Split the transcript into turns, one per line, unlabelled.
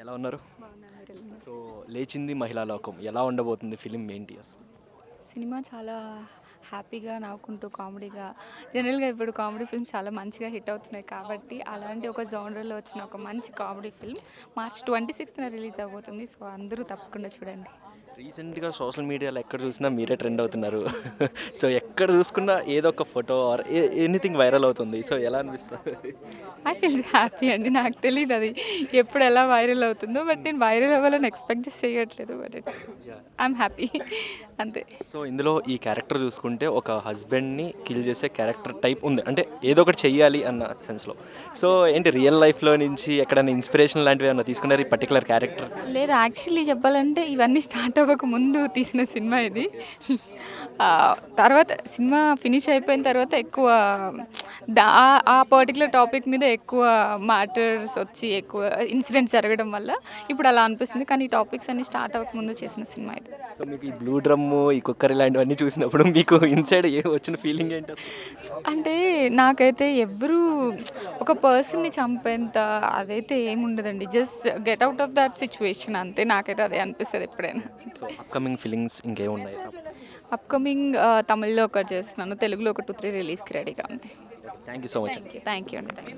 ఎలా ఉన్నారు?
బాగున్నాను, మీరు ఎలా ఉన్నారు?
సో 'లేచింది మహిళా లోకం' ఎలా ఉండబోతుంది ఫిలిం ఏంటి అసలు?
సినిమా చాలా హ్యాపీగా నవ్వుకుంటూ కామెడీగా, జనరల్గా ఇప్పుడు కామెడీ ఫిల్మ్స్ చాలా మంచిగా హిట్ అవుతున్నాయి కాబట్టి అలాంటి ఒక జోనర్లో వచ్చిన ఒక మంచి కామెడీ ఫిల్మ్ మార్చ్ 26న రిలీజ్ అవబోతుంది. సో అందరూ తప్పకుండా చూడండి.
రీసెంట్‌గా సోషల్ మీడియాలో ఎక్కడ చూసినా మీరే ట్రెండ్ అవుతున్నారు. సో ఎక్కడ చూసుకున్నా ఏదో ఒక ఫోటో ఆర్ ఎనీథింగ్ వైరల్ అవుతుంది. సో ఎలా అనిపిస్తది?
ఐ ఫీల్ హ్యాపీ అండి. నాకు తెలియదు అది ఎప్పుడు ఎలా వైరల్ అవుతుందో, బట్ నేను వైరల్ అవ్వాలని ఎక్స్పెక్ట్ చేసి చేయట్లేదు. బట్ ఐఎమ్ హ్యాపీ అంతే.
సో ఇందులో ఈ క్యారెక్టర్ చూసుకుంటే ఒక హస్బెండ్‌ని కిల్ చేసే క్యారెక్టర్ టైప్ ఉంది. అంటే ఏదో ఒకటి చెయ్యాలి అన్న సెన్స్‌లో. సో ఏంటి రియల్ లైఫ్‌లో నుంచి ఎక్కడైనా ఇన్స్పిరేషన్ లాంటివి ఏమన్నా తీసుకున్నారా ఈ పర్టిక్యులర్ క్యారెక్టర్?
లేదు, యాక్చువల్లీ చెప్పాలంటే ఇవన్నీ స్టార్ట్ అవ్వక ముందు తీసిన సినిమా ఇది. తర్వాత సినిమా ఫినిష్ అయిపోయిన తర్వాత ఎక్కువ ఆ పర్టికులర్ టాపిక్ మీద ఎక్కువ మ్యాటర్స్ వచ్చి ఎక్కువ ఇన్సిడెంట్స్ జరగడం వల్ల ఇప్పుడు అలా అనిపిస్తుంది. కానీ ఈ టాపిక్స్ అన్ని స్టార్ట్ అవ్వక ముందు చేసిన సినిమా ఇది.
సో మీకు ఈ బ్లూ డ్రమ్ము, ఈ కుక్కర్ ఇలాంటివన్నీ చూసినప్పుడు మీకు ఇన్‌సైడ్ వచ్చిన ఫీలింగ్ ఏంటి అసలు?
అంటే నాకైతే ఎవ్వరూ ఒక పర్సన్‌ని చంపేంత అదైతే ఏముండదండి. Just get out of that situation అంతే. నాకైతే అదే అనిపిస్తది ఎప్పుడైనా.
సో అప్‌కమింగ్ ఫిలిమ్స్ ఇంకేమున్నాయి?
అప్కమింగ్ తమిళ్లో ఒకటి చేస్తున్నాను, తెలుగులో ఒక 2, 3 రిలీజ్కి రెడీగా ఉన్నాయి.
Thank you so much.
Thank you అండి. Thank you.